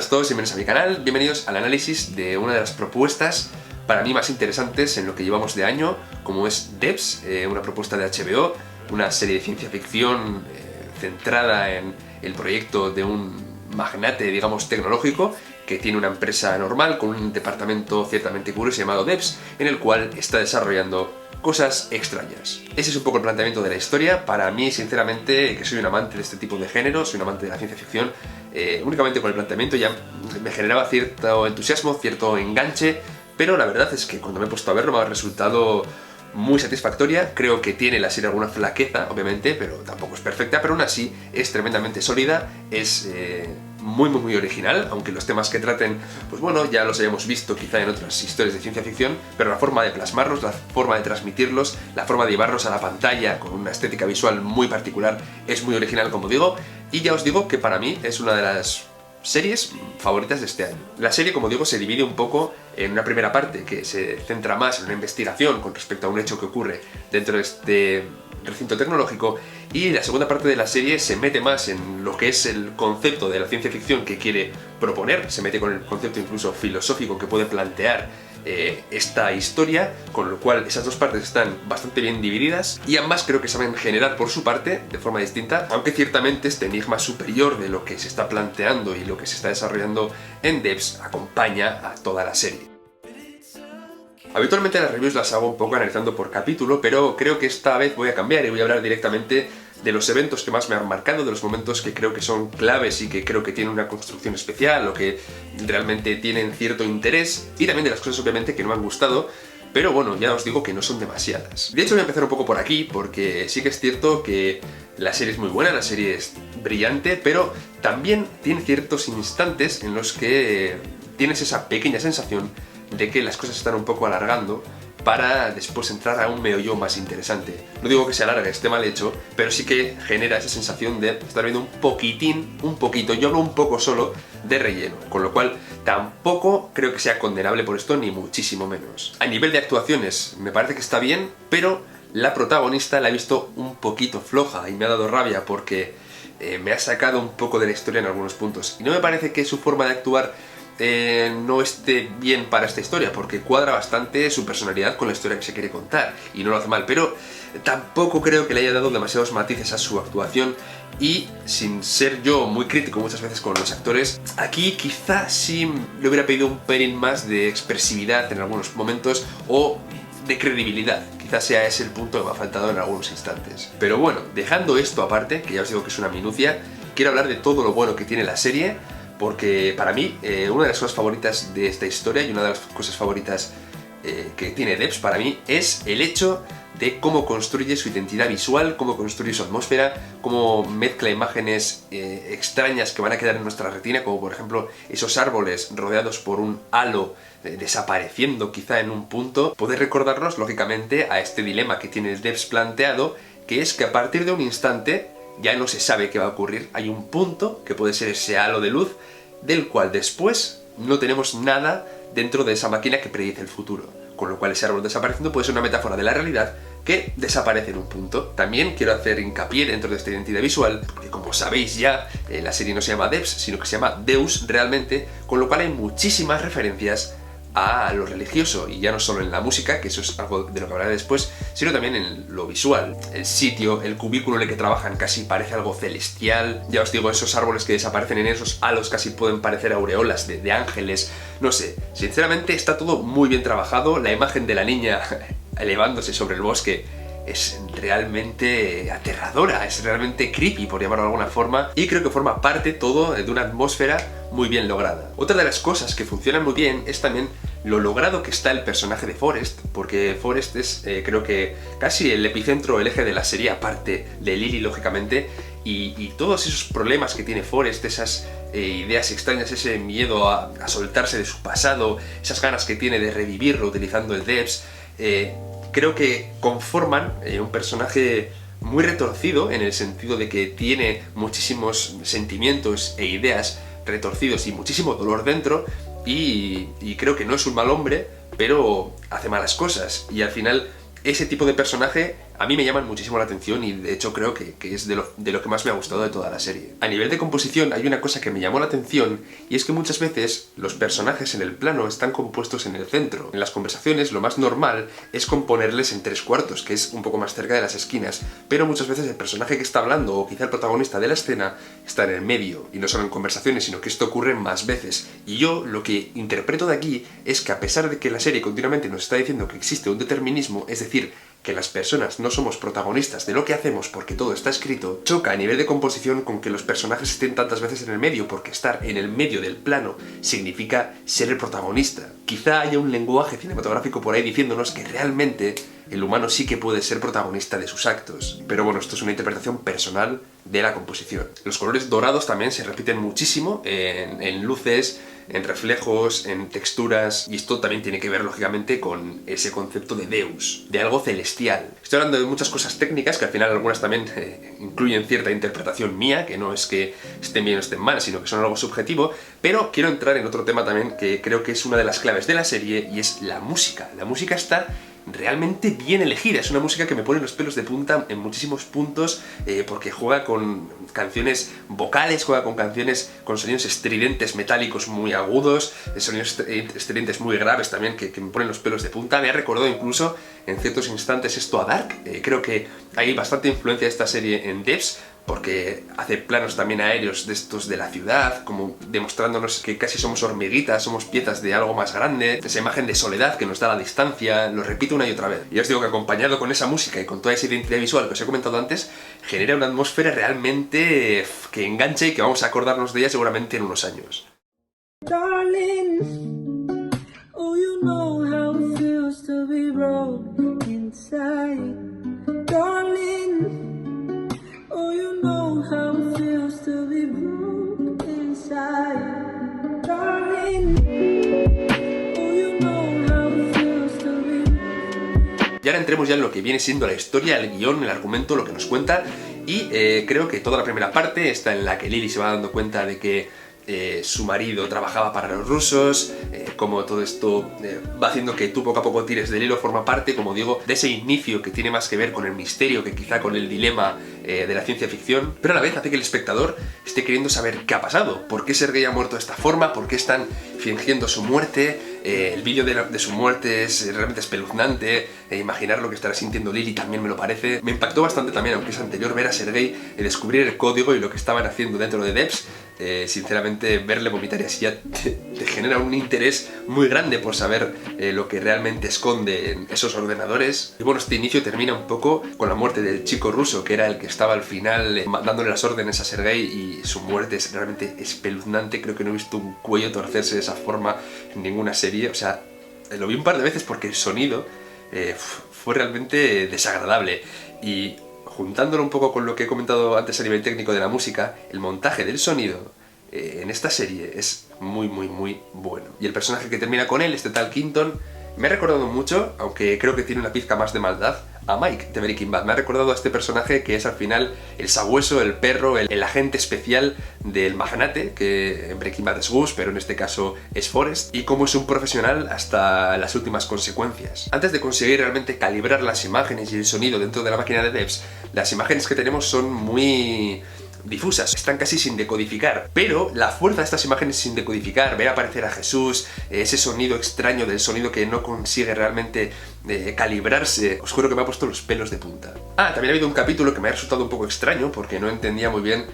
buenas a todos, bienvenidos a mi canal, bienvenidos al análisis de una de las propuestas para mí más interesantes en lo que llevamos de año, como es Devs, una propuesta de HBO, una serie de ciencia ficción centrada en el proyecto de un magnate, digamos, tecnológico, que tiene una empresa normal con un departamento ciertamente curioso llamado Devs, en el cual está desarrollando cosas extrañas. Ese es un poco el planteamiento de la historia. Para mí, sinceramente, que soy un amante de este tipo de género, soy un amante de la ciencia ficción, únicamente con el planteamiento ya me generaba cierto entusiasmo, cierto enganche, pero la verdad es que cuando me he puesto a verlo me ha resultado muy satisfactoria. Creo que tiene la serie alguna flaqueza, obviamente, pero tampoco es perfecta, pero aún así es tremendamente sólida, es muy original, aunque los temas que traten, pues bueno, ya los hayamos visto quizá en otras historias de ciencia ficción, pero la forma de plasmarlos, la forma de transmitirlos, la forma de llevarlos a la pantalla con una estética visual muy particular es muy original, como digo, y ya os digo que para mí es una de las series favoritas de este año. La serie, como digo, se divide un poco en una primera parte que se centra más en una investigación con respecto a un hecho que ocurre dentro de este recinto tecnológico, y la segunda parte de la serie se mete más en lo que es el concepto de la ciencia ficción que quiere proponer, se mete con el concepto incluso filosófico que puede plantear esta historia, con lo cual esas dos partes están bastante bien divididas y ambas creo que saben generar por su parte de forma distinta, aunque ciertamente este enigma superior de lo que se está planteando y lo que se está desarrollando en Devs acompaña a toda la serie. Habitualmente las reviews las hago un poco analizando por capítulo, pero creo que esta vez voy a cambiar y voy a hablar directamente de los eventos que más me han marcado, de los momentos que creo que son claves y que creo que tienen una construcción especial o que realmente tienen cierto interés, y también de las cosas obviamente que no me han gustado, pero bueno, ya os digo que no son demasiadas. De hecho voy a empezar un poco por aquí, porque sí que es cierto que la serie es muy buena, la serie es brillante, pero también tiene ciertos instantes en los que tienes esa pequeña sensación de que las cosas se están un poco alargando para después entrar a un meollo más interesante. No digo que se alargue, esté mal hecho, pero sí que genera esa sensación de estar viendo un poquito, yo hablo un poco solo, de relleno, con lo cual tampoco creo que sea condenable por esto, ni muchísimo menos. A nivel de actuaciones me parece que está bien, pero la protagonista la he visto un poquito floja y me ha dado rabia porque me ha sacado un poco de la historia en algunos puntos, y no me parece que su forma de actuar no esté bien para esta historia, porque cuadra bastante su personalidad con la historia que se quiere contar y no lo hace mal, pero tampoco creo que le haya dado demasiados matices a su actuación, y sin ser yo muy crítico muchas veces con los actores, aquí quizá sí le hubiera pedido un pelín más de expresividad en algunos momentos o de credibilidad. Quizás sea ese el punto que me ha faltado en algunos instantes. Pero bueno, dejando esto aparte, que ya os digo que es una minucia, quiero hablar de todo lo bueno que tiene la serie, porque para mí una de las cosas favoritas de esta historia y una de las cosas favoritas que tiene Devs para mí es el hecho de cómo construye su identidad visual, cómo construye su atmósfera, cómo mezcla imágenes extrañas que van a quedar en nuestra retina, como por ejemplo esos árboles rodeados por un halo desapareciendo quizá en un punto. Poder recordarnos lógicamente a este dilema que tiene el Devs planteado, que es que a partir de un instante ya no se sabe qué va a ocurrir. Hay un punto que puede ser ese halo de luz, del cual después no tenemos nada dentro de esa máquina que predice el futuro, con lo cual ese árbol desapareciendo puede ser una metáfora de la realidad que desaparece en un punto. También quiero hacer hincapié dentro de esta identidad visual, porque como sabéis ya, la serie no se llama Devs, sino que se llama Deus realmente, con lo cual hay muchísimas referencias a lo religioso, y ya no solo en la música, que eso es algo de lo que hablaré después, sino también en lo visual. El sitio, el cubículo en el que trabajan casi parece algo celestial. Ya os digo, esos árboles que desaparecen en esos halos casi pueden parecer aureolas de ángeles. No sé, sinceramente está todo muy bien trabajado. La imagen de la niña elevándose sobre el bosque es realmente aterradora, es realmente creepy, por llamarlo de alguna forma, y creo que forma parte todo de una atmósfera muy bien lograda. Otra de las cosas que funcionan muy bien es también lo logrado que está el personaje de Forrest, porque Forrest es creo que casi el epicentro, el eje de la serie, aparte de Lily lógicamente, y todos esos problemas que tiene Forrest, esas ideas extrañas, ese miedo a soltarse de su pasado, esas ganas que tiene de revivirlo utilizando el Devs, creo que conforman un personaje muy retorcido, en el sentido de que tiene muchísimos sentimientos e ideas retorcidos y muchísimo dolor dentro, y creo que no es un mal hombre, pero hace malas cosas, y al final ese tipo de personaje a mí me llaman muchísimo la atención y de hecho creo que es de lo que más me ha gustado de toda la serie. A nivel de composición hay una cosa que me llamó la atención y es que muchas veces los personajes en el plano están compuestos en el centro. En las conversaciones lo más normal es componerles en 3/4, que es un poco más cerca de las esquinas, pero muchas veces el personaje que está hablando o quizá el protagonista de la escena está en el medio, y no solo en conversaciones, sino que esto ocurre más veces. Y yo lo que interpreto de aquí es que a pesar de que la serie continuamente nos está diciendo que existe un determinismo, es decir, que las personas no somos protagonistas de lo que hacemos porque todo está escrito, choca a nivel de composición con que los personajes estén tantas veces en el medio, porque estar en el medio del plano significa ser el protagonista. Quizá haya un lenguaje cinematográfico por ahí diciéndonos que realmente el humano sí que puede ser protagonista de sus actos. Pero bueno, esto es una interpretación personal de la composición. Los colores dorados también se repiten muchísimo en luces, en reflejos, en texturas, y esto también tiene que ver lógicamente con ese concepto de Deus, de algo celestial. Estoy hablando de muchas cosas técnicas que al final algunas también incluyen cierta interpretación mía, que no es que estén bien o estén mal, sino que son algo subjetivo, pero quiero entrar en otro tema también que creo que es una de las claves de la serie, y es la música. La música está realmente bien elegida, es una música que me pone los pelos de punta en muchísimos puntos, porque juega con canciones vocales, juega con canciones con sonidos estridentes metálicos muy agudos, sonidos estridentes muy graves también que me ponen los pelos de punta. Me ha recordado incluso en ciertos instantes esto a Dark. Creo que hay bastante influencia de esta serie en Devs, porque hace planos también aéreos de estos de la ciudad, como demostrándonos que casi somos hormiguitas, somos piezas de algo más grande, esa imagen de soledad que nos da la distancia, lo repito una y otra vez. Y os digo que acompañado con esa música y con toda esa identidad visual que os he comentado antes, genera una atmósfera realmente que engancha y que vamos a acordarnos de ella seguramente en unos años. Darling, oh, you know how it feels to be broke inside. Darling, oh, you know how it feels to be broke inside. Darling, oh, you know how it feels to be. Y ahora entremos ya en lo que viene siendo la historia, el guión, el argumento, lo que nos cuenta, y creo que toda la primera parte está en la que Lily se va dando cuenta de que su marido trabajaba para los rusos, como todo esto va haciendo que tú poco a poco tires del hilo, forma parte, como digo, de ese inicio que tiene más que ver con el misterio que quizá con el dilema de la ciencia ficción, pero a la vez hace que el espectador esté queriendo saber qué ha pasado, por qué Sergei ha muerto de esta forma, por qué están fingiendo su muerte. El vídeo de su muerte es realmente espeluznante, imaginar lo que estará sintiendo Lily también me lo parece. Me impactó bastante también, aunque es anterior, ver a Sergei descubrir el código y lo que estaban haciendo dentro de Devs. Sinceramente, verle vomitar y así ya te genera un interés muy grande por saber lo que realmente esconde en esos ordenadores. Y bueno, este inicio termina un poco con la muerte del chico ruso, que era el que estaba al final dándole las órdenes a Sergei, y su muerte es realmente espeluznante. Creo que no he visto un cuello torcerse de esa forma en ninguna serie. O sea, lo vi un par de veces porque el sonido fue realmente desagradable. Y juntándolo un poco con lo que he comentado antes a nivel técnico de la música, el montaje del sonido en esta serie es muy bueno. Y el personaje que termina con él, este tal Quinton, me ha recordado mucho, aunque creo que tiene una pizca más de maldad, a Mike de Breaking Bad. Me ha recordado a este personaje que es al final el sabueso, el perro, el agente especial del magnate, que en Breaking Bad es Gus, pero en este caso es Forrest, y cómo es un profesional hasta las últimas consecuencias. Antes de conseguir realmente calibrar las imágenes y el sonido dentro de la máquina de Devs, las imágenes que tenemos son muy difusas, están casi sin decodificar, pero la fuerza de estas imágenes sin decodificar, ver aparecer a Jesús, ese sonido extraño del sonido que no consigue realmente calibrarse, os juro que me ha puesto los pelos de punta. También ha habido un capítulo que me ha resultado un poco extraño porque no entendía muy bien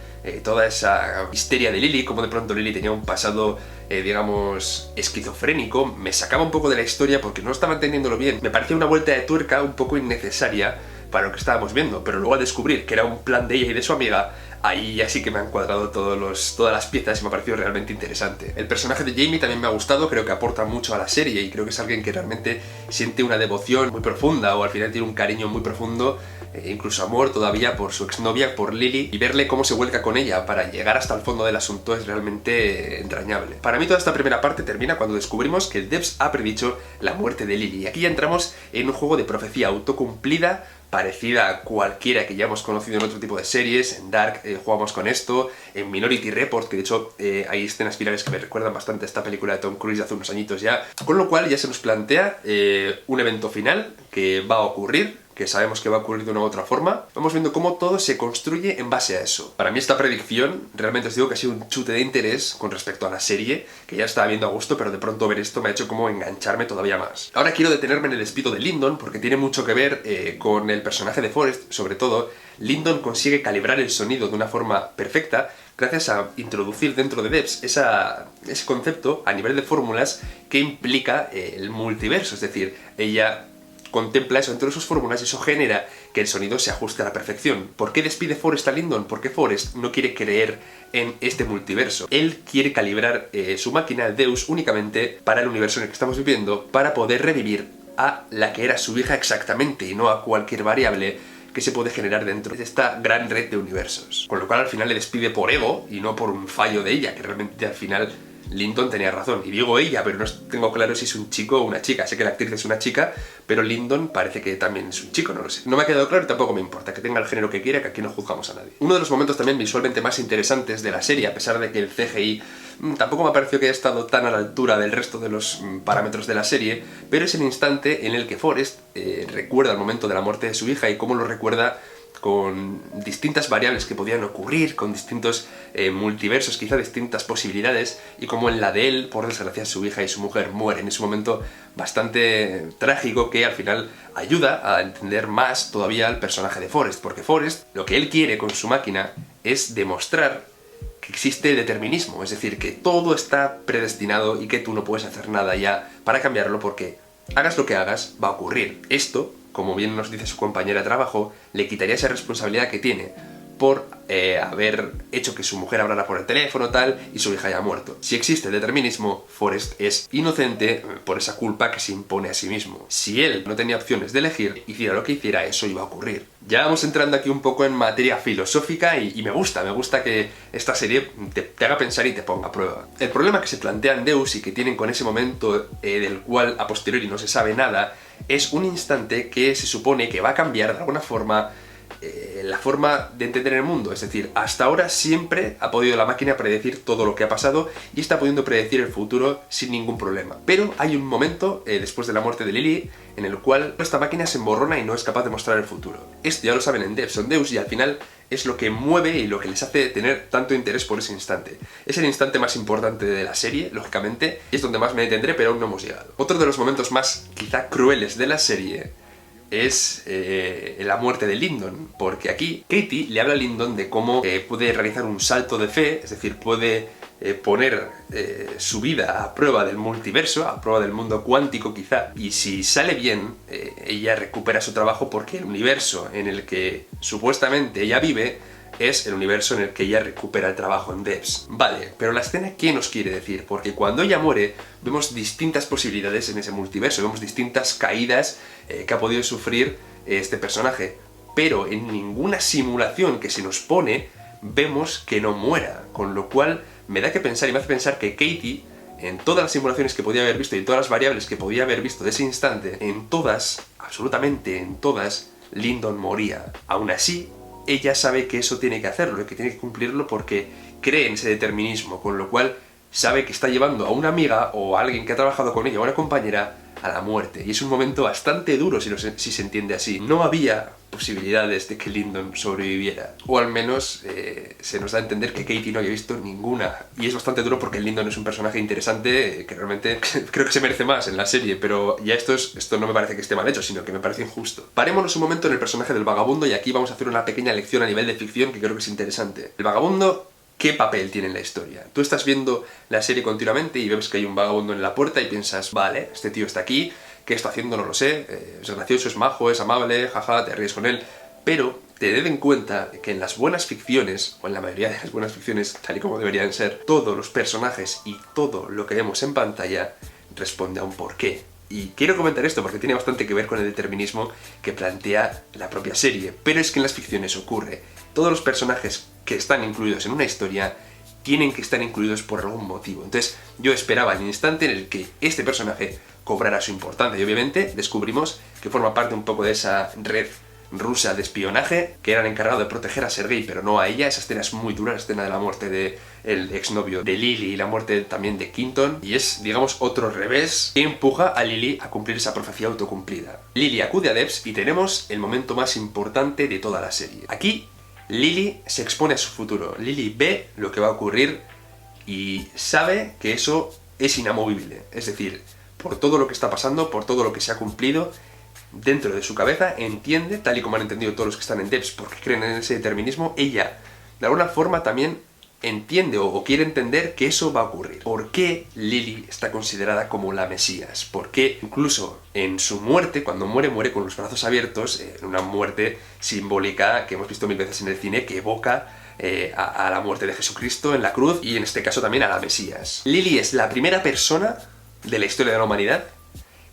toda esa histeria de Lily, como de pronto Lily tenía un pasado digamos esquizofrénico. Me sacaba un poco de la historia porque no estaba entendiéndolo bien, me parecía una vuelta de tuerca un poco innecesaria para lo que estábamos viendo, pero luego al descubrir que era un plan de ella y de su amiga, ahí ya sí que me han cuadrado todas las piezas y me ha parecido realmente interesante. El personaje de Jamie también me ha gustado, creo que aporta mucho a la serie y creo que es alguien que realmente siente una devoción muy profunda, o al final tiene un cariño muy profundo, incluso amor todavía por su exnovia, por Lily, y verle cómo se vuelca con ella para llegar hasta el fondo del asunto es realmente entrañable. Para mí toda esta primera parte termina cuando descubrimos que Devs ha predicho la muerte de Lily, y aquí ya entramos en un juego de profecía autocumplida, parecida a cualquiera que ya hemos conocido en otro tipo de series. En Dark jugamos con esto, en Minority Report, que de hecho hay escenas finales que me recuerdan bastante a esta película de Tom Cruise de hace unos añitos ya, con lo cual ya se nos plantea un evento final que va a ocurrir, que sabemos que va a ocurrir de una u otra forma, vamos viendo cómo todo se construye en base a eso. Para mí esta predicción, realmente os digo que ha sido un chute de interés con respecto a la serie, que ya estaba viendo a gusto, pero de pronto ver esto me ha hecho como engancharme todavía más. Ahora quiero detenerme en el despido de Lyndon, porque tiene mucho que ver con el personaje de Forrest. Sobre todo, Lyndon consigue calibrar el sonido de una forma perfecta gracias a introducir dentro de Debs ese concepto a nivel de fórmulas que implica el multiverso. Es decir, ella contempla eso dentro de sus fórmulas y eso genera que el sonido se ajuste a la perfección. ¿Por qué despide Forrest a Lyndon? Porque Forrest no quiere creer en este multiverso. Él quiere calibrar su máquina Deus únicamente para el universo en el que estamos viviendo, para poder revivir a la que era su hija exactamente y no a cualquier variable que se puede generar dentro de esta gran red de universos. Con lo cual al final le despide por ego y no por un fallo de ella, que realmente al final Lyndon tenía razón. Y digo ella, pero no tengo claro si es un chico o una chica. Sé que la actriz es una chica, pero Lyndon parece que también es un chico, no lo sé. No me ha quedado claro y tampoco me importa, que tenga el género que quiera, que aquí no juzgamos a nadie. Uno de los momentos también visualmente más interesantes de la serie, a pesar de que el CGI tampoco me ha parecido que haya estado tan a la altura del resto de los parámetros de la serie, pero es el instante en el que Forrest recuerda el momento de la muerte de su hija y cómo lo recuerda con distintas variables que podían ocurrir, con distintos multiversos, quizá distintas posibilidades, y como en la de él, por desgracia, su hija y su mujer mueren. Es un momento bastante trágico que al final ayuda a entender más todavía al personaje de Forrest, porque Forrest lo que él quiere con su máquina es demostrar que existe determinismo, es decir, que todo está predestinado y que tú no puedes hacer nada ya para cambiarlo porque hagas lo que hagas, va a ocurrir. Esto, como bien nos dice su compañera de trabajo, le quitaría esa responsabilidad que tiene por haber hecho que su mujer hablara por el teléfono tal y su hija haya muerto. Si existe determinismo, Forrest es inocente por esa culpa que se impone a sí mismo. Si él no tenía opciones de elegir, hiciera lo que hiciera, eso iba a ocurrir. Ya vamos entrando aquí un poco en materia filosófica y me gusta que esta serie te haga pensar y te ponga a prueba. El problema que se plantea en Deus y que tienen con ese momento del cual a posteriori no se sabe nada, es un instante que se supone que va a cambiar de alguna forma la forma de entender el mundo. Es decir, hasta ahora siempre ha podido la máquina predecir todo lo que ha pasado y está pudiendo predecir el futuro sin ningún problema. Pero hay un momento, después de la muerte de Lily, en el cual esta máquina se emborrona y no es capaz de mostrar el futuro. Esto ya lo saben en Devs on Deus y al final es lo que mueve y lo que les hace tener tanto interés por ese instante. Es el instante más importante de la serie, lógicamente, y es donde más me detendré, pero aún no hemos llegado. Otro de los momentos más, quizá, crueles de la serie es la muerte de Lyndon, porque aquí Katie le habla a Lyndon de cómo puede realizar un salto de fe, es decir, puede poner su vida a prueba del multiverso, a prueba del mundo cuántico quizá, y si sale bien, ella recupera su trabajo porque el universo en el que supuestamente ella vive es el universo en el que ella recupera el trabajo en Devs. Vale, pero la escena, ¿qué nos quiere decir? Porque cuando ella muere, vemos distintas posibilidades en ese multiverso, vemos distintas caídas que ha podido sufrir este personaje, pero en ninguna simulación que se nos pone vemos que no muera, con lo cual me da que pensar y me hace pensar que Katie, en todas las simulaciones que podía haber visto y en todas las variables que podía haber visto de ese instante, en todas, absolutamente en todas, Lyndon moría. Aún así, ella sabe que eso tiene que hacerlo y que tiene que cumplirlo porque cree en ese determinismo, con lo cual sabe que está llevando a una amiga o a alguien que ha trabajado con ella o a una compañera a la muerte. Y es un momento bastante duro si se entiende así. No había posibilidades de que Lyndon sobreviviera. O al menos se nos da a entender que Katie no había visto ninguna. Y es bastante duro porque Lyndon es un personaje interesante que realmente creo que se merece más en la serie, pero ya esto no me parece que esté mal hecho, sino que me parece injusto. Parémonos un momento en el personaje del vagabundo y aquí vamos a hacer una pequeña lección a nivel de ficción que creo que es interesante. El vagabundo, ¿qué papel tiene en la historia? Tú estás viendo la serie continuamente y ves que hay un vagabundo en la puerta y piensas, vale, este tío está aquí, ¿qué está haciendo? No lo sé, es gracioso, es majo, es amable, jaja, te ríes con él, pero tened en cuenta que en las buenas ficciones, o en la mayoría de las buenas ficciones, tal y como deberían ser, todos los personajes y todo lo que vemos en pantalla responde a un porqué. Y quiero comentar esto porque tiene bastante que ver con el determinismo que plantea la propia serie, pero es que en las ficciones ocurre. Todos los personajes que están incluidos en una historia tienen que estar incluidos por algún motivo. Entonces yo esperaba el instante en el que este personaje cobrara su importancia y obviamente descubrimos que forma parte un poco de esa red rusa de espionaje, que eran encargados de proteger a Sergei, pero no a ella. Esa escena es muy dura, la escena de la muerte del exnovio de Lily y la muerte también de Quinton. Y es, digamos, otro revés que empuja a Lily a cumplir esa profecía autocumplida. Lily acude a Debs y tenemos el momento más importante de toda la serie. Aquí, Lily se expone a su futuro. Lily ve lo que va a ocurrir y sabe que eso es inamovible. Es decir, por todo lo que está pasando, por todo lo que se ha cumplido, dentro de su cabeza entiende, tal y como han entendido todos los que están en Debs porque creen en ese determinismo, ella de alguna forma también entiende o quiere entender que eso va a ocurrir. ¿Por qué Lily está considerada como la Mesías? ¿Por qué incluso en su muerte, cuando muere con los brazos abiertos, en una muerte simbólica que hemos visto mil veces en el cine, que evoca a la muerte de Jesucristo en la cruz y en este caso también a la Mesías? Lily es la primera persona de la historia de la humanidad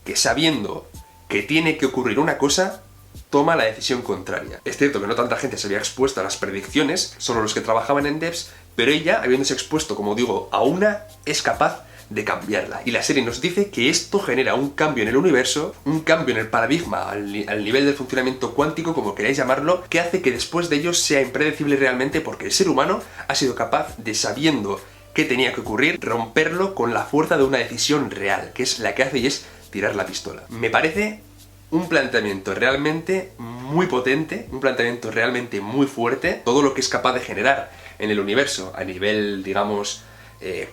que, sabiendo que tiene que ocurrir una cosa, toma la decisión contraria. Es cierto que no tanta gente se había expuesto a las predicciones, solo los que trabajaban en Debs, pero ella, habiéndose expuesto, como digo, a una, es capaz de cambiarla. Y la serie nos dice que esto genera un cambio en el universo, un cambio en el paradigma, al nivel del funcionamiento cuántico, como queráis llamarlo, que hace que después de ello sea impredecible realmente, porque el ser humano ha sido capaz de, sabiendo qué tenía que ocurrir, romperlo con la fuerza de una decisión real, que es la que hace, y es tirar la pistola. Me parece un planteamiento realmente muy potente, un planteamiento realmente muy fuerte. Todo lo que es capaz de generar en el universo a nivel, digamos,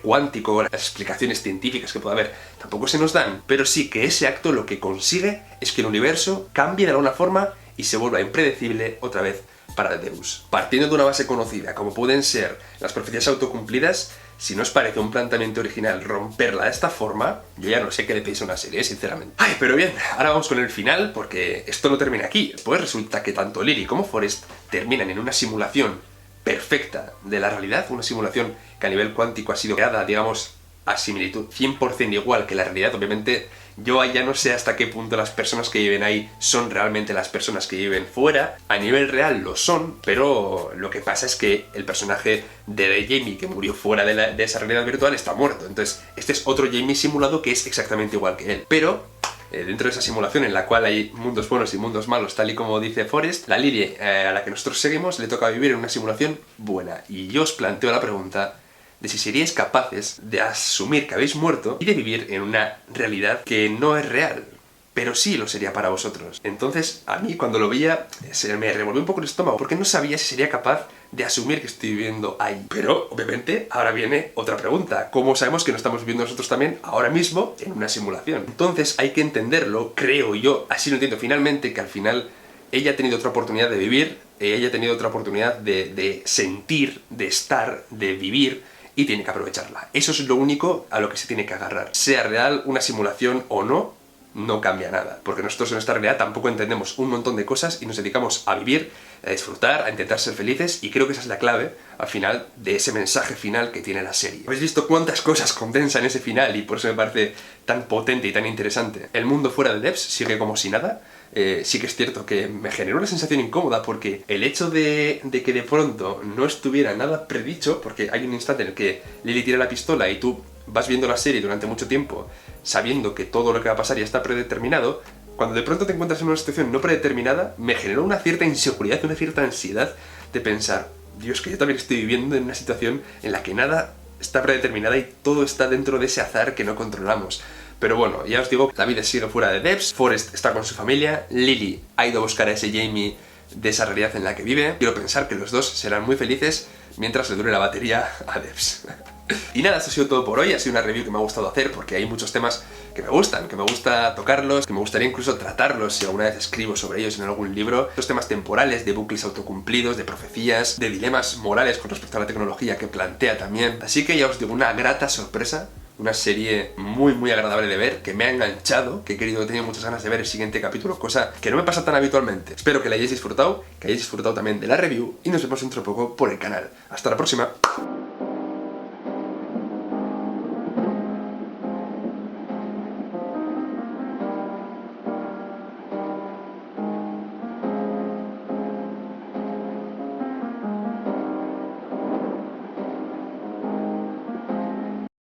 cuántico, las explicaciones científicas que pueda haber tampoco se nos dan, pero sí que ese acto lo que consigue es que el universo cambie de alguna forma y se vuelva impredecible otra vez para Deus. Partiendo de una base conocida, como pueden ser las profecías autocumplidas, si no os parece un planteamiento original romperla de esta forma, yo ya no sé qué le pedís a una serie, sinceramente. Ay, pero bien, ahora vamos con el final, porque esto no termina aquí. Pues resulta que tanto Lily como Forrest terminan en una simulación perfecta de la realidad, una simulación que a nivel cuántico ha sido creada, digamos, a similitud 100% igual que la realidad. Obviamente, yo ya no sé hasta qué punto las personas que viven ahí son realmente las personas que viven fuera. A nivel real lo son, pero lo que pasa es que el personaje de Jamie, que murió fuera de esa realidad virtual, está muerto. Entonces, este es otro Jamie simulado que es exactamente igual que él. Pero dentro de esa simulación en la cual hay mundos buenos y mundos malos, tal y como dice Forrest, la Lily a la que nosotros seguimos le toca vivir en una simulación buena. Y yo os planteo la pregunta de si seríais capaces de asumir que habéis muerto y de vivir en una realidad que no es real, pero sí lo sería para vosotros. Entonces, a mí cuando lo veía se me revolvió un poco el estómago, porque no sabía si sería capaz de asumir que estoy viviendo ahí. Pero, obviamente, ahora viene otra pregunta. ¿Cómo sabemos que no estamos viviendo nosotros también ahora mismo en una simulación? Entonces hay que entenderlo, creo yo, así lo entiendo finalmente, que al final ella ha tenido otra oportunidad de vivir, ella ha tenido otra oportunidad de sentir, de estar, de vivir, y tiene que aprovecharla. Eso es lo único a lo que se tiene que agarrar. Sea real, una simulación o no, no cambia nada. Porque nosotros en esta realidad tampoco entendemos un montón de cosas y nos dedicamos a vivir, a disfrutar, a intentar ser felices, y creo que esa es la clave, al final, de ese mensaje final que tiene la serie. ¿Habéis visto cuántas cosas condensa en ese final? Y por eso me parece tan potente y tan interesante. El mundo fuera de Debs sigue como si nada. Sí que es cierto que me generó una sensación incómoda, porque el hecho de que de pronto no estuviera nada predicho, porque hay un instante en el que Lily tira la pistola y tú vas viendo la serie durante mucho tiempo sabiendo que todo lo que va a pasar ya está predeterminado, cuando de pronto te encuentras en una situación no predeterminada, me generó una cierta inseguridad, una cierta ansiedad de pensar, Dios, que yo también estoy viviendo en una situación en la que nada está predeterminada y todo está dentro de ese azar que no controlamos. Pero bueno, ya os digo, la vida sigue fuera de Debs, Forrest está con su familia, Lily ha ido a buscar a ese Jamie de esa realidad en la que vive. Quiero pensar que los dos serán muy felices mientras le dure la batería a Debs. Y nada, esto ha sido todo por hoy. Ha sido una review que me ha gustado hacer porque hay muchos temas que me gustan, que me gusta tocarlos, que me gustaría incluso tratarlos si alguna vez escribo sobre ellos en algún libro. Los temas temporales, de bucles autocumplidos, de profecías, de dilemas morales con respecto a la tecnología que plantea también. Así que ya os digo, una grata sorpresa. Una serie muy muy agradable de ver, que me ha enganchado, que he tenido muchas ganas de ver el siguiente capítulo, cosa que no me pasa tan habitualmente. Espero que la hayáis disfrutado, que hayáis disfrutado también de la review, y nos vemos dentro de poco por el canal. Hasta la próxima.